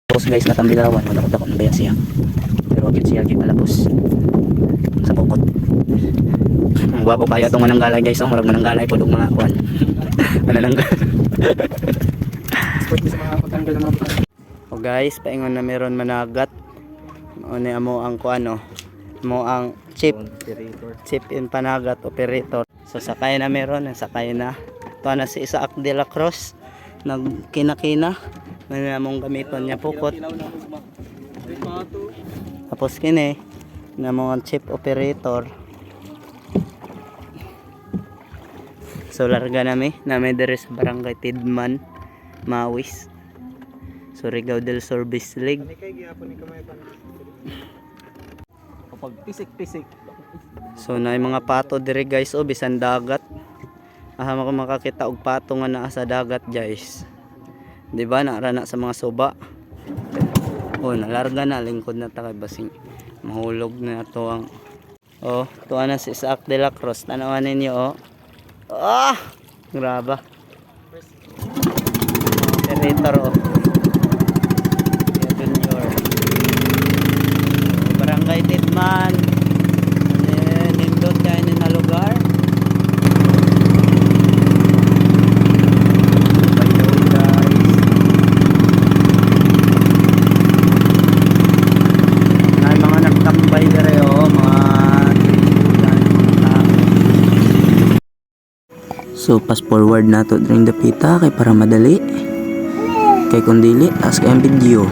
Tapos guys katang bilawan wala ko na baya siya. Pero agad siya gipalabos sa bukod. Ang gwapo kaya itong mananggalay guys, oh, marag mananggalay po itong mga kuwan. Manananggal. O guys, paingon na meron managat. Ano mo ang kuano? Mo ang chip in panagat operator. So sakay na meron, sakay na. Ito na si Isaac de la Cruz. Nagkina-kina. May namong gamiton niya pukot. Tapos kini na mga chip operator. So larga na may deres barangay Tidman, Mawis. So Surigao del Sur Bislig. Kapag pisik-pisik. So na mga pato dire guys, oh bisan dagat. Aha ko makakita og pato nga naa sa dagat guys. Di ba naarana sa mga suba. Oh nalarga na lingkod na ta kay basing mahulog na to ang tuwa na si Isaac de la Cruz. Tanawan ninyo oh. Graba. Operator oh. Junior. Barangay Tidman. Nindot kayo na lugar. So fast forward na to during the pita kay para madali. Kay kung dili taas kay ang video.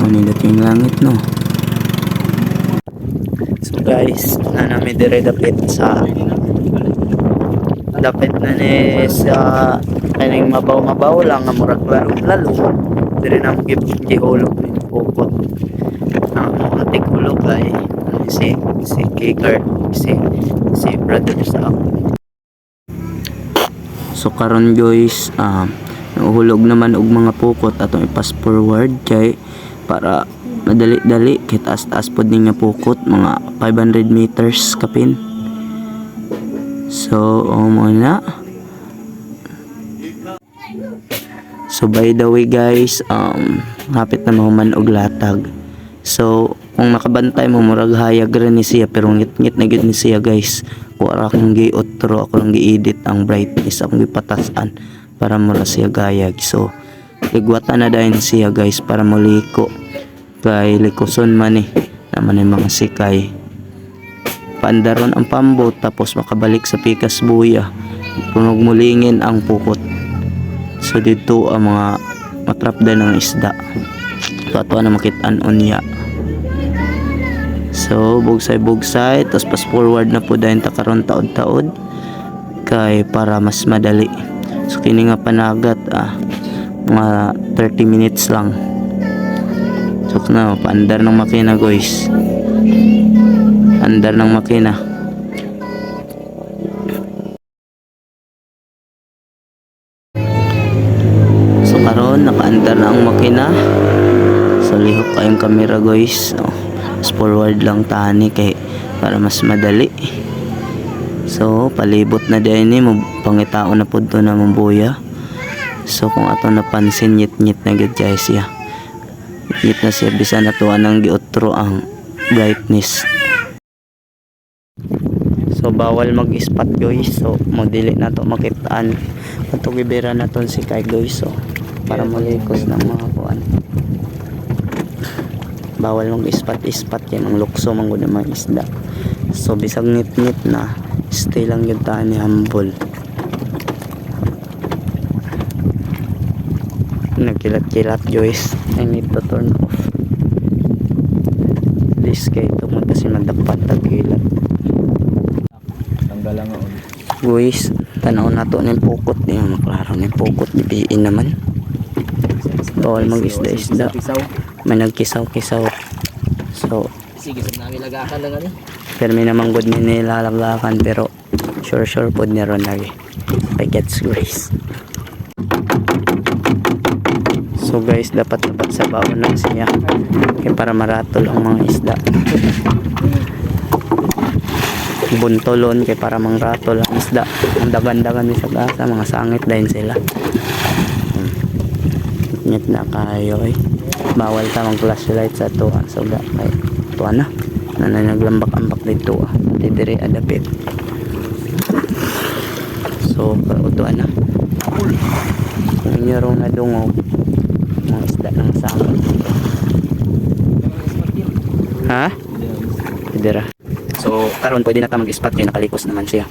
Ano dating langit no. So guys, na namin dire dapit na ni sa kaning mabaw lang nga murag lalo. Dire na gihulog ni pukot. Ang atik hulog ay si Kicker si brother sa ako. So karon guys nahuhulog naman og mga pukot atong i-pass forward kay para madali-dali kay taas-taas pod ning pukot mga 500 meters kapin. So muna. So by the way guys, hapit na mahuman og latag. So kung nakabantay mo murag hayag rin ni siya pero ngit-ngit na gid ni siya guys. Kuara akong gi-outro, ako lang gi-edit ang brightness, akong gipatasan para mura siya gayag. So ligwatan na dayon siya guys para muliko. Kay likuson man naman yung mga sikay. Pandaron ang pambot tapos makabalik sa pikas buya. Punog mulingin ang pukot. So dito ang mga matrapda ng isda. So ato na makitaan unya. So bugsay tapos pass forward na po dahil takaron taod-taod kay para mas madali. So kini nga panagat mga 30 minutes lang. So na paandar ng makina guys. Andar ng makina. So karon nakaandar na ang makina. So lihok kayong camera guys. Forward lang tani kay para mas madali. So palibot na din mo pangitao na pud to na mambuya. So kung ato napansin nyit-nyit na gid guys ya. Nyit na siya bisan natuan nang giotro ang brightness. So bawal mag-spot guys. So modili na to makitaan. Patugibera na ton si kay guys so para malikos ng mga kuan. Bawal mong ispat yan ang lukso manggod ng mga isda. So bisag ngit-ngit na stay lang yun taan ni humble. Nagkilat-kilat guys. I need to turn off this kay tumunta si madapat tagkilat. Tanggal lang ako guys. Tanaw na to ng pukot niya. Maklaro ng pukot bibiin naman. Bawal mag isda-isda. May nagkisaw-kisaw. So sige sa namin lagakan lang ani. Pero may namang good ni nilalagakan pero sure pod ni ron lagi. By God's grace. So guys dapat sa baon lang siya kaya para maratol ang mga isda. Buntolon kay para mangratol ang isda. Ang dagan-dagan ni sa gasa mga sangit dahil sila. Init na kayo eh. Bawal ta mag flashlight sa tuwa. So kay tuwa na. Naglambak-ambak dito ah. Didiri adapit. So tuwa na. Kung inyarong nadungog mga isda ng sama. Ha? Didira. So karon pwede na ta mag-spot kay nakalikos naman siya.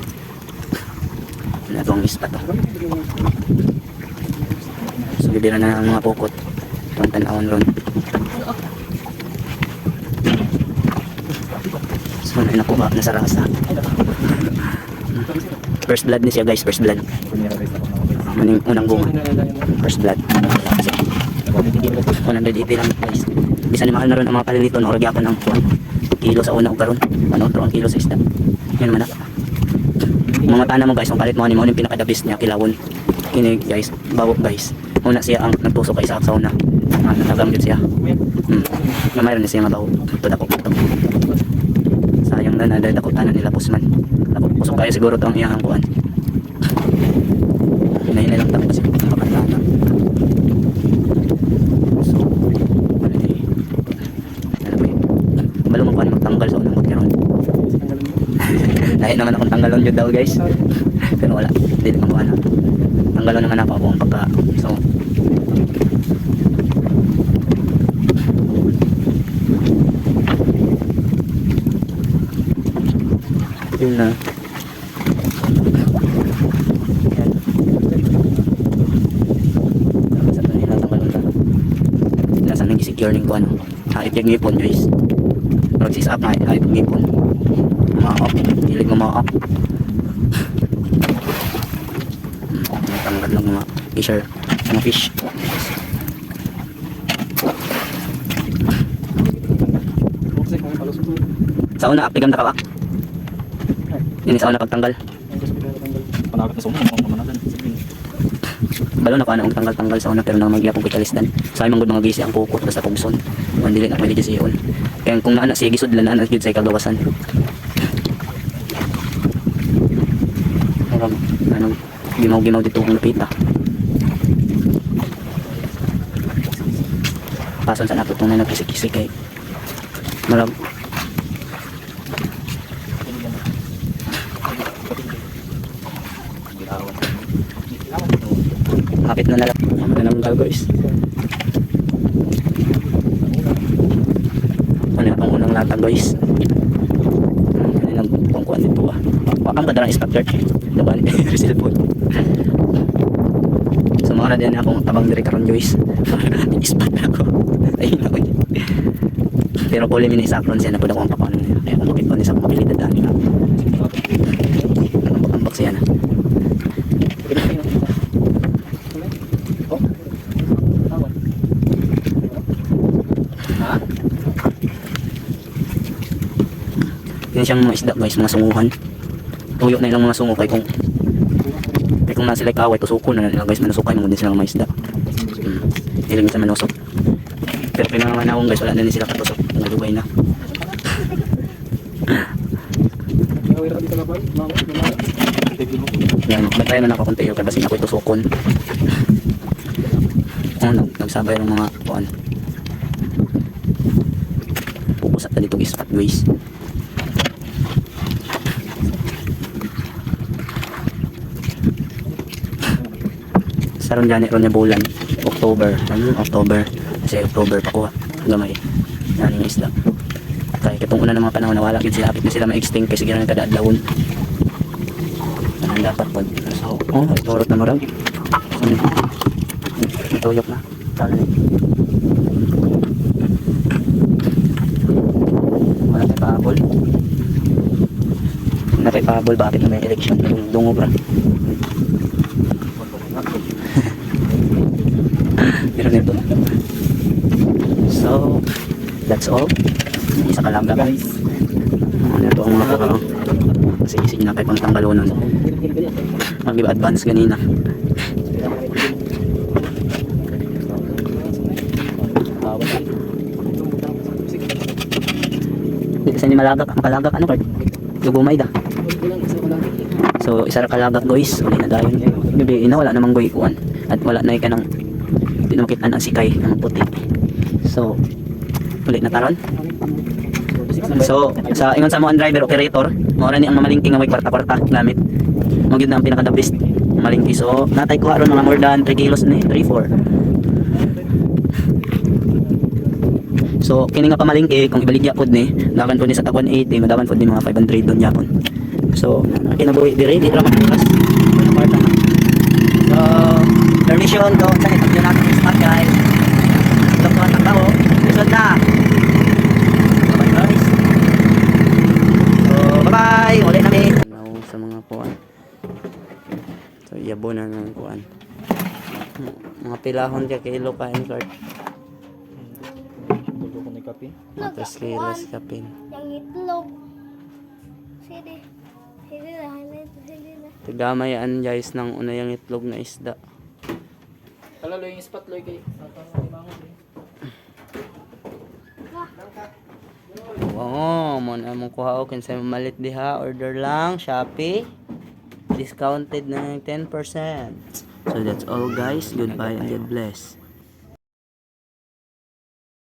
Na tong spot to. So didira na ang mga pukot. Itong tanawon ron. So nakuha na sa rasa. First blood ni siya guys, first blood. Maning unang bunga. First blood. 180 lang guys. Bisan ni mahal na ron ang mga palilito no ragya ko ng kilo sa una o karon. Ano to ang kilo sa isda. Yan man na. Mga tana mo guys, ang palit mo ni mo yung pinaka-the-best niya kilawon. Kini guys, bawok guys. Una siya ang nagtusok kay sa una. Natagamit siya. Mayroon na siya mabaho. Ito dako. Sayang na nadadako tanan nila pusman. Kusok kayo siguro to ang iyang kuan. Hinay lang tapos yung makatana. So, ano ni? Ano ba yun? Balo mo kuan magtanggal sa unang butyaron. Dahil naman akong tanggalon yun daw guys. Pero wala. Hindi naman kuan. Tanggalon naman ako ang pagka. So, yun na. Nasa nang secure ning ko ano. Haip yung ngipon guys. Mag-sis up na haip yung ngipon. Ma-up. Hilig mo ma-up. Tanggal lang mga fisher. Mga fish. Sa una, apigam na kawak. Ini sa una pagtanggal. Balo na paano ang tanggal-tanggal sa una pero nang magyapong kutsalisdan. Sa imong mga gisi ang pukot basta pugson. Kung dili na pwede siyon. Kaya kung naana sige sudlan na gyud sa kagawasan. Ano gimaw-gimaw dito ang lupita. Pason sa nato tunay na kisik-kisik kay marag hapit na lalap ng guys. Ano na pang unang latag guys. Ano lang kung dito ah. Wakang kadarang structure. Diba? Cellphone. So mga na din akong tabang diri karon guys. Nag-spot ako. Ayun ako. Pero puli min isa akron siya na pud ako ang papaano niya. Kaya kung makita ni sa mabilidad ani na. Ang siya na. Yan siyang mga isda guys, mga sunguhan. Tuyo na ilang mga sungo kay kung na sila kaway tusuko na nila guys, manusukay mo din sila mga isda. Hiling sa manusok. Pero pinanganawang guys, wala na din sila katusok. Nalugay na. Yan, bantayan na nakakunti yun kasi ako'y tusukon. Nagsabay ng mga kuan. Pupusat na dito ispat guys. Saron dyan ron niya bulan October kasi October pa kuha gamay yan yung isda kaya kitong una ng mga panahon na wala sila hapit na sila ma-extinct kasi gano'n kada-adlawon anong dapat po so turot na marag natuyok na wala tayo pahabol wala tayo pahabol bakit na may election dungo bra pero nito so that's all isa ka lang guys ito ang mga ko kasi isig na kayo pang tanggalonan mag-give advance ganina dito sa ni makalagak ano card gugumay da so isa ra kalagak guys uli na dayon gabi ina wala namang goy kuan at wala na ka ng Hindi na makita ang sikay ng puti. So, ulit na taron. So, sa ingon sa mo ang driver operator, maura ni ang mamalingki nga way kwarta-kwarta gamit. Mo gid na ang pinaka the best mamalingki. So, natay ko aron mga more than 3 kilos ni 3-4. So, kini nga pamalingki kung ibaligya pod ni, dagan pod ni sa tag 180, madawan pod ni mga 500 don yapon. So, kinabuhi dire di ra makulas. So, permission to sa itagyo natin ng spot guys. Ito po ang tao. Isod na. Bye guys. So, bye-bye. Ulit na kami. Sa mga kuan. So, yabo na ng kuan. Mga pilahon kaya kilo kain card. Tulo ko ni kape. Tapos kilos kapin. Yang itlog. Sige. Sige na. Sige na. Tigamayaan guys ng unayang itlog na isda. Kalalo yung spot loy kay. Oo, mo na mong kuha o kinsa malit diha, order lang Shopee. Discounted na ng 10%. So that's all guys. Goodbye and God bless.